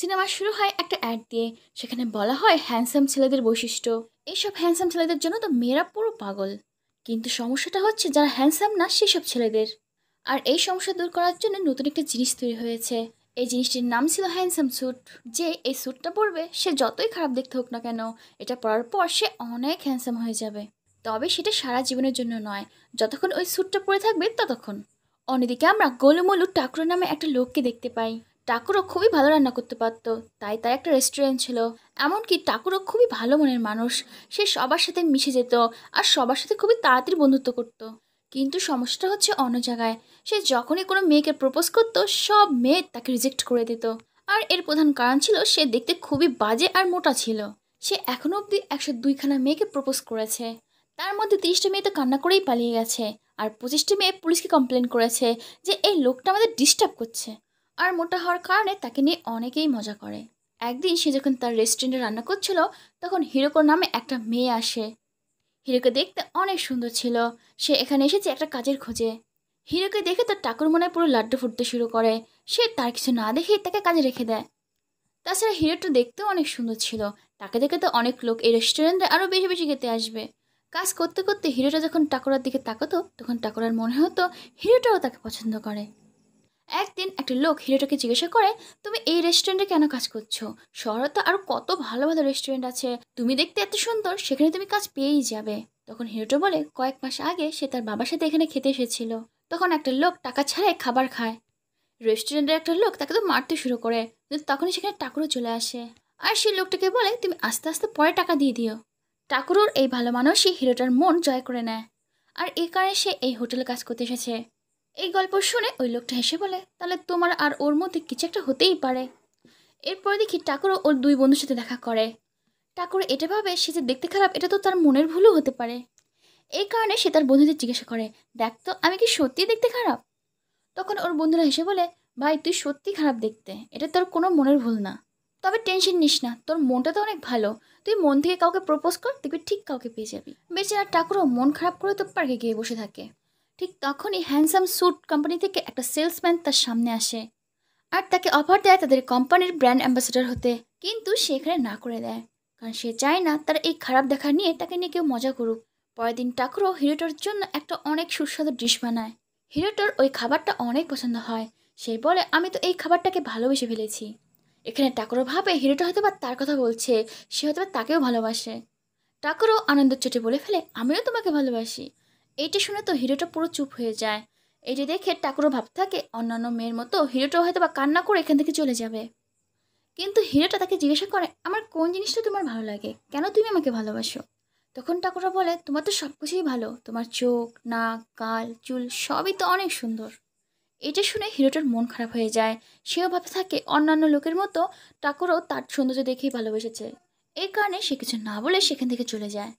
Cinema শুরু হয় একটা অ্যাড দিয়ে। সেখানে বলা হয় হ্যান্ডসাম ছেলেদের বৈশিষ্ট্য। এইসব হ্যান্ডসাম ছেলেদের জন্য তো মেয়েরা পুরো পাগল। কিন্তু সমস্যাটা হচ্ছে যারা হ্যান্ডসাম না সেসব ছেলেদের। আর এই সমস্যা দূর করার জন্য নতুন একটা জিনিস তৈরি হয়েছে। এই জিনিসটির নাম ছিল হ্যান্ডসাম স্যুট। যে এই স্যুটটা পরবে সে যতই খারাপ দেখতে হোক না কেন, এটা পরার পর সে অনেক হ্যান্ডসাম হয়ে যাবে। তবে সেটা সারা জীবনের জন্য নয়, যতক্ষণ ওই স্যুটটা পরে থাকবে ততক্ষণ। অন্যদিকে আমরা গোলুমলু টাকরো নামে একটা লোককে দেখতে পাই। টাকুরো খুবই ভালো রান্না করতে পারতো, তাই তার একটা রেস্টুরেন্ট ছিল। এমনকি টাকুরো খুবই ভালো মনের মানুষ। সে সবার সাথে মিশে যেত আর সবার সাথে খুবই তাড়াতাড়ি বন্ধুত্ব করতো। কিন্তু সমস্যাটা হচ্ছে অন্য জায়গায়। সে যখনই কোনো মেয়েকে প্রপোজ করতো সব মেয়ে তাকে রিজেক্ট করে দিত। আর এর প্রধান কারণ ছিল সে দেখতে খুবই বাজে আর মোটা ছিল। সে এখনো অবধি 102খানা মেয়েকে প্রপোজ করেছে। তার মধ্যে 30টা মেয়ে তো কান্না করেই পালিয়ে গেছে। আর 25টা মেয়ে পুলিশকে কমপ্লেন করেছে যে এই লোকটা আমাদের ডিস্টার্ব করছে। আর মোটা হওয়ার কারণে তাকে নিয়ে অনেকেই মজা করে। একদিন সে যখন তার রেস্টুরেন্টে রান্না করছিল, তখন হিরোকোর নামে একটা মেয়ে আসে। হিরোকে দেখতে অনেক সুন্দর ছিল। সে এখানে এসেছে একটা কাজের খোঁজে। হিরোকে দেখে তার টাকুর মনে পুরো লাড্ডু ফুটতে শুরু করে। সে তার কিছু না দেখেই তাকে কাজে রেখে দেয়। তাছাড়া হিরোটা দেখতেও অনেক সুন্দর ছিল। তাকে দেখে তো অনেক লোক এই রেস্টুরেন্টে আরও বেশি বেশি খেতে আসবে। কাজ করতে করতে হিরোটা যখন টাকুরার দিকে তাকাতো তখন টাকুরার মনে হতো হিরোটাও তাকে পছন্দ করে। একদিন একটা লোক হিরোটাকে জিজ্ঞাসা করে, তুমি এই রেস্টুরেন্টে কেন কাজ করছো? শহরে তো আরো কত ভালো ভালো রেস্টুরেন্ট আছে, তুমি দেখতে এত সুন্দর, সেখানে তুমি কাজ পেয়েই যাবে। তখন হিরোটা বলে কয়েক মাস আগে সে তার বাবার সাথে এখানে খেতে এসেছিল। তখন একটা লোক টাকা ছাড়াই খাবার খায়। রেস্টুরেন্টের একটা লোক তাকে তো মারতে শুরু করে, কিন্তু তখনই সেখানে টাকুরও চলে আসে। আর সেই লোকটাকে বলে তুমি আস্তে আস্তে পরে টাকা দিয়ে দিও। টাকুরোর এই ভালো মানুষই হিরোটার মন জয় করে নেয়। আর এই কারণে সে এই হোটেলে কাজ করতে এসেছে। এই গল্প শুনে ওই লোকটা হেসে বলে, তাহলে তোমার আর ওর মধ্যে কিছু একটা হতেই পারে। এরপর দেখি টাকুরও ওর দুই বন্ধুর সাথে দেখা করে। টাকুর এটা ভাবে সে যে দেখতে খারাপ এটা তো তার মনের ভুলও হতে পারে। এই কারণে সে তার বন্ধুদের জিজ্ঞাসা করে, দেখ তো আমি কি সত্যিই দেখতে খারাপ? তখন ওর বন্ধুরা হেসে বলে, ভাই তুই সত্যি খারাপ দেখতে, এটা তোর কোনো মনের ভুল না। তবে টেনশন নিস না, তোর মনটা তো অনেক ভালো। তুই মন থেকে কাউকে প্রপোজ কর, দেখবি ঠিক কাউকে পেয়ে যাবি। বেচারা টাকুরও মন খারাপ করে তো পার্কে গিয়ে বসে থাকে। ঠিক তখনই হ্যান্ডসাম স্যুট কোম্পানি থেকে একটা সেলসম্যান তার সামনে আসে। আর তাকে অফার দেয় তাদের কোম্পানির ব্র্যান্ড অ্যাম্বাসেডর হতে। কিন্তু সে এখানে না করে দেয়, কারণ সে চায় না তার এই খারাপ দেখা নিয়ে তাকে নিয়ে কেউ মজা করুক। পরের দিন টাকুরো হিরোটার জন্য একটা অনেক সুস্বাদু ডিশ বানায়। হিরোটার ওই খাবারটা অনেক পছন্দ হয়। সে বলে আমি তো এই খাবারটাকে ভালোবেসে ফেলেছি। এখানে টাকুরো ভাবে হিরোটা হয়তো বা তার কথা বলছে, সে হয়তো বা তাকেও ভালোবাসে। টাকুরো আনন্দের চোটে বলে ফেলে আমিও তোমাকে ভালোবাসি। এইটা শুনে তো হিরোটা পুরো চুপ হয়ে যায়। এইটা দেখে টাকুরো ভাবতে থাকে অন্যান্য মেয়ের মতো হিরোটাও হয়তো বা কান্না করে এখান থেকে চলে যাবে। কিন্তু হিরোটা তাকে জিজ্ঞাসা করে আমার কোন জিনিসটা তোমার ভালো লাগে, কেন তুমি আমাকে ভালোবাসো? তখন টাকুরা বলে তোমার তো সব কিছুই ভালো, তোমার চোখ, নাক, গাল, চুল সবই তো অনেক সুন্দর। এটা শুনে হিরোটার মন খারাপ হয়ে যায়। সেও ভাবতে থাকে অন্যান্য লোকের মতো টাকুরও তার সৌন্দর্য দেখেই ভালোবেসেছে। এই কারণে সে কিছু না বলে সেখান থেকে চলে যায়।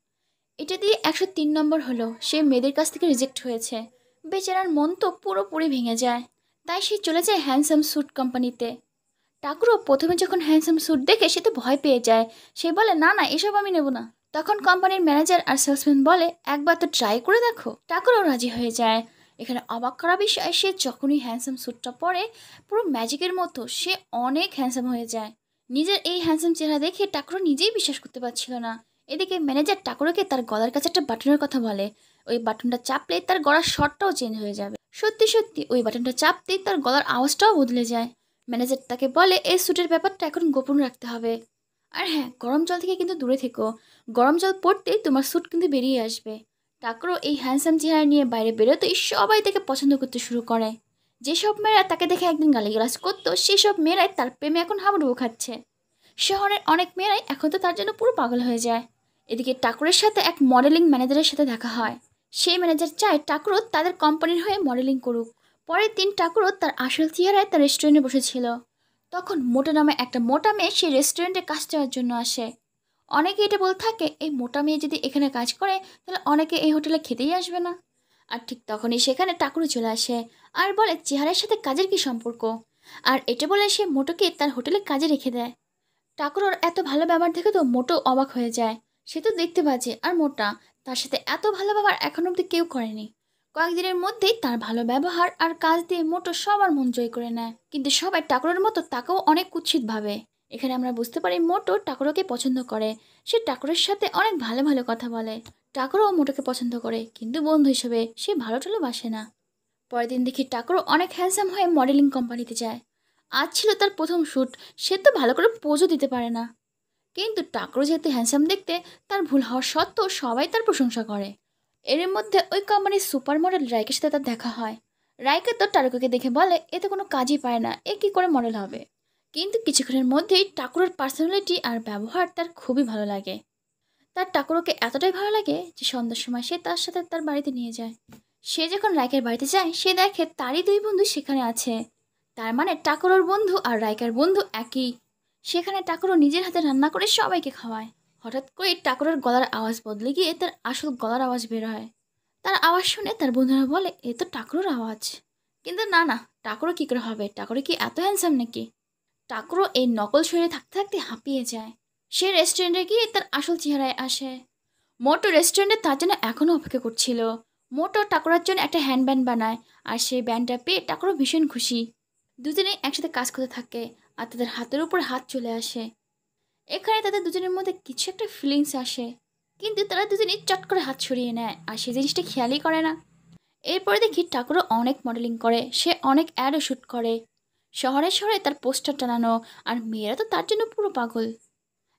এটা দিয়ে 103 নম্বর হলো, সে মেয়েদের কাছ থেকে রিজেক্ট হয়েছে। বেচারার মন তো পুরোপুরি ভেঙে যায়। তাই সে চলে যায় হ্যান্ডসাম স্যুট কোম্পানিতে। টাকুরও প্রথমে যখন হ্যান্ডসাম স্যুট দেখে সে তো ভয় পেয়ে যায়। সে বলে না না এসব আমি নেব না। তখন কোম্পানির ম্যানেজার আর সেলসম্যান বলে একবার তো ট্রাই করে দেখো। টাকুরও রাজি হয়ে যায়। এখানে অবাক করা বিষয়, সে যখনই হ্যান্ডসাম স্যুটটা পরে পুরো ম্যাজিকের মতো সে অনেক হ্যান্ডসাম হয়ে যায়। নিজের এই হ্যান্ডসাম চেহারা দেখে টাকুরও নিজেই বিশ্বাস করতে পারছিল না। এদিকে ম্যানেজার টাকুরোকে তার গলার কাছে একটা বাটনের কথা বলে। ওই বাটনটা চাপলে তার গলার শটটাও চেঞ্জ হয়ে যাবে। সত্যি সত্যি ওই বাটনটা চাপতেই তার গলার আওয়াজটাও বদলে যায়। ম্যানেজার তাকে বলে এই স্যুটের ব্যাপারটা এখন গোপন রাখতে হবে। আর হ্যাঁ, গরম জল থেকে কিন্তু দূরে থেকো। গরম জল পড়তেই তোমার স্যুট কিন্তু বেরিয়ে আসবে। টাকরো এই হ্যান্ডসাম চেহারা নিয়ে বাইরে বেরোতেই সবাই তাকে পছন্দ করতে শুরু করে। যেসব মেয়েরা তাকে দেখে একদিন গালিগালাজ করতো সেসব মেয়েরাই তার প্রেমে এখন হাবুডুবু খাচ্ছে। শহরের অনেক মেয়েরাই এখন তো তার জন্য পুরো পাগল হয়ে যায়। এদিকে টাকুরের সাথে এক মডেলিং ম্যানেজারের সাথে দেখা হয়। সেই ম্যানেজার চায় টাকুরো তাদের কোম্পানির হয়ে মডেলিং করুক। পরের দিন টাকুরো তার আসল চেহারায় তার রেস্টুরেন্টে বসেছিল। তখন মোটা নামে একটা মোটা মেয়ে সেই রেস্টুরেন্টে কাজ দেওয়ার জন্য আসে। অনেকে এটা বলে থাকে এই মোটা মেয়ে যদি এখানে কাজ করে তাহলে অনেকে এই হোটেলে খেতেই আসবে না। আর ঠিক তখনই সেখানে টাকুরো চলে আসে আর বলে চেহারার সাথে কাজের কি সম্পর্ক। আর এটা বলে সে মোটোকে তার হোটেলে কাজে রেখে দেয়। টাকুরোর এত ভালো ব্যবহার দেখে তো মোটো অবাক হয়ে যায়। সে তো দেখতে বাজে আর মোটা, তার সাথে এত ভালো ব্যবহার এখন অব্দি কেউ করেনি। কয়েকদিনের মধ্যেই তার ভালো ব্যবহার আর কাজ দিয়ে মোটো সবার মন জয় করে নেয়। কিন্তু সবাই টাকুরের মতো তাকেও অনেক কুৎসিত ভাবে। এখানে আমরা বুঝতে পারি মোটো টাকরোকে পছন্দ করে। সে টাকরের সাথে অনেক ভালো ভালো কথা বলে। টাকরও মোটোকে পছন্দ করে, কিন্তু বন্ধু হিসেবে সে ভালো টালো বাসে না। পরের দিন দেখি টাকরো অনেক হ্যান্ডসাম হয়ে মডেলিং কোম্পানিতে যায়। আজ ছিল তার প্রথম শ্যুট। সে তো ভালো করে পোজও দিতে পারে না, কিন্তু টাকরো যেহেতু হ্যান্ডসাম দেখতে, তার ভুল হওয়ার সত্ত্বেও সবাই তার প্রশংসা করে। এর মধ্যে ওই কোম্পানির সুপার মডেল রাইকের সাথে তার দেখা হয়। রাইকা তো টাকরোকে দেখে বলে এতে কোনো কাজই পায় না, এ কী করে মডেল হবে। কিন্তু কিছুক্ষণের মধ্যেই টাকরোর পার্সোনালিটি আর ব্যবহার তার খুবই ভালো লাগে। তার টাকরোকে এতটাই ভালো লাগে যে সন্ধ্যার সময় সে তার সাথে তার বাড়িতে নিয়ে যায়। সে যখন রাইকের বাড়িতে যায়, সে দেখে তারই দুই বন্ধু সেখানে আছে। তার মানে টাকরোর বন্ধু আর রাইকার বন্ধু একই। সেখানে টাকরো নিজের হাতে রান্না করে সবাইকে খাওয়ায়। হঠাৎ করে টাকরোর গলার আওয়াজ বদলে গিয়ে তার আসল গলার আওয়াজ বের হয়। তার আওয়াজ শুনে তার বন্ধুরা বলে এ তো টাকরোর আওয়াজ। কিন্তু না না, টাকরো কী করে হবে? টাকরো কি এত হ্যান্ডসাম নাকি? টাকরো এই নকল শরীরে থাকতে থাকতে হাঁপিয়ে যায়। সে রেস্টুরেন্টে গিয়ে তার আসল চেহারায় আসে। মোটো রেস্টুরেন্টে তার জন্য এখনও অপেক্ষা করছিল। মোটো টাকরার জন্য একটা হ্যান্ডব্যান্ড বানায়, আর সেই ব্যান্ডটা পেয়ে টাকরো ভীষণ খুশি। দুজনেই একসাথে কাজ করতে থাকে, আর তাদের হাতের উপর হাত চলে আসে। এখানে তাদের দুজনের মধ্যে কিছু একটা ফিলিংস আসে, কিন্তু তারা দুজনেই চট করে হাত সরিয়ে নেয়, আর সেই জিনিসটা খেয়ালই করে না। এরপরে দেখি টাকরো অনেক মডেলিং করে, সে অনেক অ্যাডও শ্যুট করে। শহরে শহরে তার পোস্টার টানানো, আর মেয়েরা তো তার জন্য পুরো পাগল।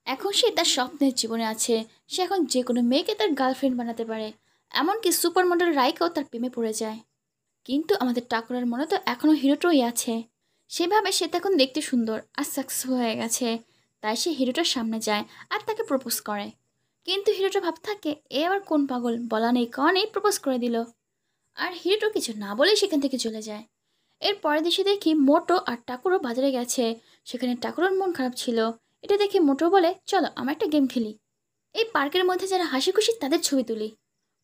এখন সে তার স্বপ্নের জীবনে আছে। সে এখন যে কোনো মেয়েকে তার গার্লফ্রেন্ড বানাতে পারে। এমনকি সুপার মডেল রাইকাও তার প্রেমে পড়ে যায়। কিন্তু আমাদের টাকরার মনে তো এখনও হিরোটাই আছে। সেভাবে সে তো এখন দেখতে সুন্দর আর সাকসেসফুল হয়ে গেছে। তাই সে হিরোটার সামনে যায় আর তাকে প্রপোজ করে। কিন্তু হিরোটা ভাবতে থাকে এ আবার কোন পাগল, বলা নেই কারণেই প্রপোজ করে দিল। আর হিরোটা কিছু না বলেই সেখান থেকে চলে যায়। এর পরের দেশে দেখি মোটো আর টাকুরো বাজারে গেছে। সেখানে টাকুরোর মন খারাপ ছিল। এটা দেখে মোটো বলে চলো আমরা একটা গেম খেলি। এই পার্কের মধ্যে যারা হাসি খুশি তাদের ছবি তুলি।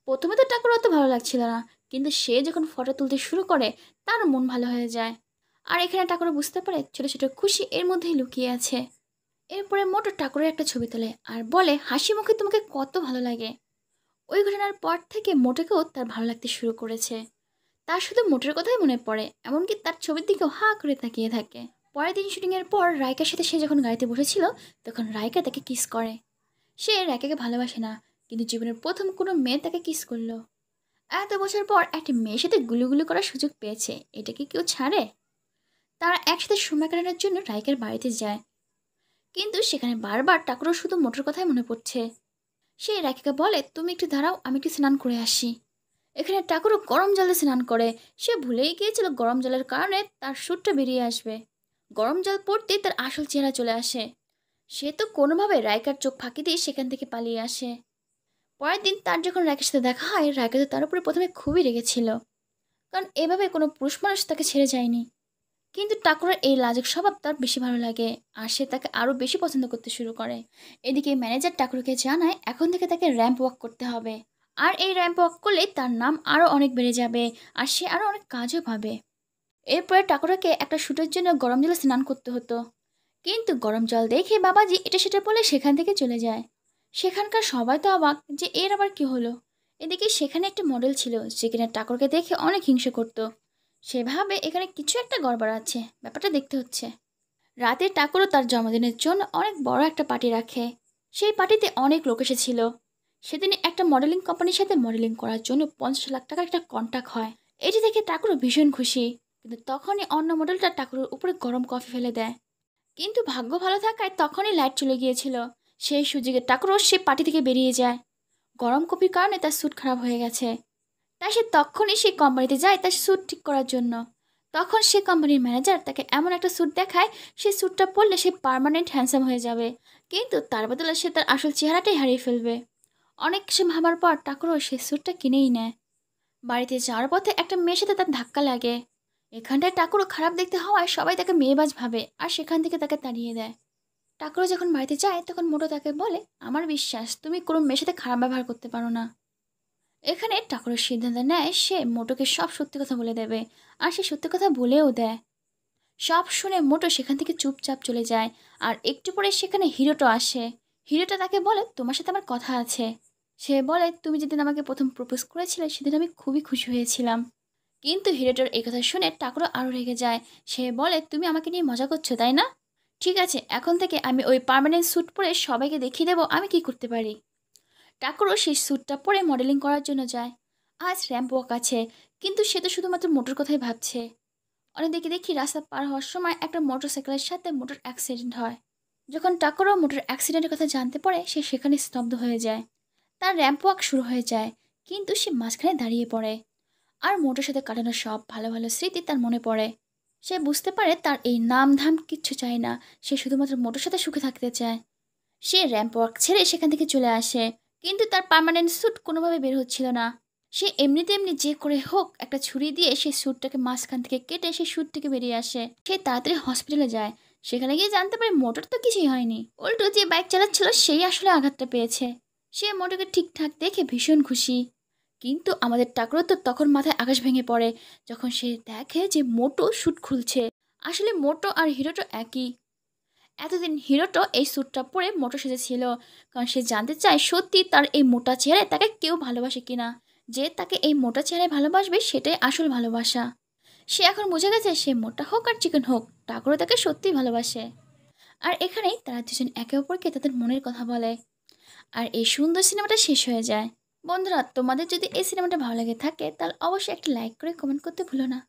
প্রথমে তো টাকুর অত ভালো লাগছিল না, কিন্তু সে যখন ফটো তুলতে শুরু করে তার মন ভালো হয়ে যায়। আর এখানে টাকুরও বুঝতে পারে ছোটো ছোটো খুশি এর মধ্যেই লুকিয়ে আছে। এরপরে মোটর ঠাকুরের একটা ছবি তোলে আর বলে হাসি মুখে তোমাকে কত ভালো লাগে। ওই ঘটনার পর থেকে মোটেকেও তার ভালো লাগতে শুরু করেছে। তার শুধু মোটের কথাই মনে পড়ে, এমনকি তার ছবির দিকেও হা করে তাকিয়ে থাকে। পরের দিন শুটিংয়ের পর রাইকার সাথে সে যখন গাড়িতে বসেছিল, তখন রাইকা তাকে কিস করে। সে রাইকাকে ভালোবাসে না, কিন্তু জীবনের প্রথম কোনো মেয়ে তাকে কিস করলো। এত বছর পর একটা মেয়ের সাথে গুলুগুলু করার সুযোগ পেয়েছে, এটা কি কেউ ছাড়ে? তারা একসাথে সময় কাটানোর জন্য রাইকার বাড়িতে যায়, কিন্তু সেখানে বারবার টাকুরো শুধু মোটর কথাই মনে পড়ছে। সে রাইকাকে বলে তুমি একটু দাঁড়াও, আমি একটু স্নান করে আসি। এখানে টাকুরো গরম জলে স্নান করে। সে ভুলেই গিয়েছিল গরম জলের কারণে তার সুটটা বেরিয়ে আসবে। গরম জল পড়তেই তার আসল চেহারা চলে আসে। সে তো কোনোভাবে রাইকার চোখ ফাঁকি দিয়ে সেখান থেকে পালিয়ে আসে। পরের দিন তার যখন রাইকার সাথে দেখা হয়, রাইকা তো তার উপরে প্রথমে খুবই রেগেছিল, কারণ এভাবে কোনো পুরুষ মানুষ তাকে ছেড়ে যায়নি। কিন্তু টাকুরের এই লাজুক স্বভাব তার বেশি ভালো লাগে, আর সে তাকে আরও বেশি পছন্দ করতে শুরু করে। এদিকে ম্যানেজার টাকুরকে জানায় এখন থেকে তাকে র্যাম্প ওয়াক করতে হবে, আর এই র্যাম্প ওয়াক করলে তার নাম আরও অনেক বেড়ে যাবে, আর সে আরও অনেক কাজও পাবে। এরপরে টাকুরাকে একটা শ্যুটের জন্য গরম জলে স্নান করতে হতো, কিন্তু গরম জল দেখে বাবাজি এটা সেটা বলে সেখান থেকে চলে যায়। সেখানকার সবাই তো অবাক যে এর আবার কি হলো। এদিকে সেখানে একটা মডেল ছিল যে কিনা টাকুরকে দেখে অনেক হিংসে করতো। সেভাবে এখানে কিছু একটা গড়বড় আছে, ব্যাপারটা দেখতে হচ্ছে। রাতে টাকুরও তার জন্মদিনের জন্য অনেক বড় একটা পার্টি রাখে। সেই পার্টিতে অনেক লোক এসেছিল। সেদিন একটা মডেলিং কোম্পানির সাথে মডেলিং করার জন্য 50 লাখ টাকার একটা কন্ট্রাক্ট হয়। এটি দেখে টাকুরও ভীষণ খুশি, কিন্তু তখনই অন্য মডেলটা টাকুরের উপরে গরম কফি ফেলে দেয়। কিন্তু ভাগ্য ভালো থাকায় তখনই লাইট চলে গিয়েছিল। সেই সুযোগে টাকুরও সে পার্টি থেকে বেরিয়ে যায়। গরম কফির কারণে তার স্যুট খারাপ হয়ে গেছে। তাই সে তখনই সেই কোম্পানিতে যায় তার স্যুট ঠিক করার জন্য। তখন সে কোম্পানির ম্যানেজার তাকে এমন একটা স্যুট দেখায়, সেই স্যুটটা পরলে সে পার্মানেন্ট হ্যান্ডসাম হয়ে যাবে, কিন্তু তার বদলে সে তার আসল চেহারাটাই হারিয়ে ফেলবে। অনেক কিছু ভাবার পর টাকুরও সেই স্যুটটা কিনেই নেয়। বাড়িতে যাওয়ার পথে একটা মেয়ের সাথে তার ধাক্কা লাগে। এখানটায় টাকুরও খারাপ দেখতে হওয়ায় সবাই তাকে মেয়েবাজ ভাবে, আর সেখান থেকে তাকে তাড়িয়ে দেয়। টাকুরও যখন বাড়িতে যায় তখন মোটো তাকে বলে আমার বিশ্বাস তুমি কোনো মেয়ের সাথে খারাপ ব্যবহার করতে পারো না। এখানে ঠাকুরের সিদ্ধান্ত নেয় সে মোটোকে সব সত্যি কথা বলে দেবে, আর সে সত্যি কথা বলেও দেয়। সব শুনে মোটো সেখান থেকে চুপচাপ চলে যায়। আর একটু পরে সেখানে হিরোটা আসে। হিরোটা তাকে বলে তোমার সাথে আমার কথা আছে। সে বলে তুমি যেদিন আমাকে প্রথম প্রপোজ করেছিলে সেদিন আমি খুবই খুশি হয়েছিলাম। কিন্তু হিরোটার এই কথা শুনে টাকুরও আরও রেগে যায়। সে বলে তুমি আমাকে নিয়ে মজা করছো তাই না? ঠিক আছে, এখন থেকে আমি ওই পার্মানেন্ট স্যুট পরে সবাইকে দেখিয়ে দেবো আমি কি করতে পারি। টাকরও সেই স্যুটটা পরে মডেলিং করার জন্য যায়। আজ র্যাম্প ওয়াক আছে, কিন্তু সে তো শুধুমাত্র মোটর কথাই ভাবছে। অন্যদিকে দেখি রাস্তা পার হওয়ার সময় একটা মোটরসাইকেলের সাথে মোটর অ্যাক্সিডেন্ট হয়। যখন টাকরও মোটর অ্যাক্সিডেন্টের কথা জানতে পারে সে সেখানে স্তব্ধ হয়ে যায়। তার র্যাম্প ওয়াক শুরু হয়ে যায়, কিন্তু সে মাঝখানে দাঁড়িয়ে পড়ে। আর মোটর সাথে কাটানো সব ভালো ভালো স্মৃতি তার মনে পড়ে। সে বুঝতে পারে তার এই নাম ধাম কিচ্ছু চায় না, সে শুধুমাত্র মোটর সাথে সুখে থাকতে চায়। সে র্যাম্প ওয়াক ছেড়ে সেখান থেকে চলে আসে, কিন্তু তার পার্মানেন্ট স্যুট কোনোভাবে বের হচ্ছিল না। সে এমনিতে এমনি যে করে হোক একটা ছুরি দিয়ে সেই স্যুটটাকে মাঝখান থেকে কেটে সেই স্যুট থেকে বেরিয়ে আসে। সে তাড়াতাড়ি হসপিটালে যায়। সেখানে গিয়ে জানতে পারে মোটর তো কিছুই হয়নি, উল্টো যে বাইক চালাচ্ছিল সেই আসলে আঘাতটা পেয়েছে। সে মোটরকে ঠিকঠাক দেখে ভীষণ খুশি। কিন্তু আমাদের টাকরো তো তখন মাথায় আকাশ ভেঙে পড়ে যখন সে দেখে যে মোটো স্যুট খুলছে। আসলে মোটো আর হিরোটো একই। এতদিন হিরোটো এই স্যুটটা পরে মোটো সেজেছিল, কারণ সে জানতে চায় সত্যি তার এই মোটা চেহারায় তাকে কেউ ভালোবাসে কিনা। যে তাকে এই মোটা চেহারায় ভালোবাসবে সেটাই আসল ভালোবাসা। সে এখন বুঝে গেছে সে মোটা হোক আর চিকেন হোক, টাকরো তাকে সত্যিই ভালোবাসে। আর এখানেই তারা দুজন একে অপরকে তাদের মনের কথা বলে। আর এই সুন্দর সিনেমাটা শেষ হয়ে যায়। বন্ধুরা, তোমাদের যদি এই সিনেমাটা ভালো লেগে থাকে তাহলে অবশ্যই একটা লাইক করে কমেন্ট করতে ভুলো না।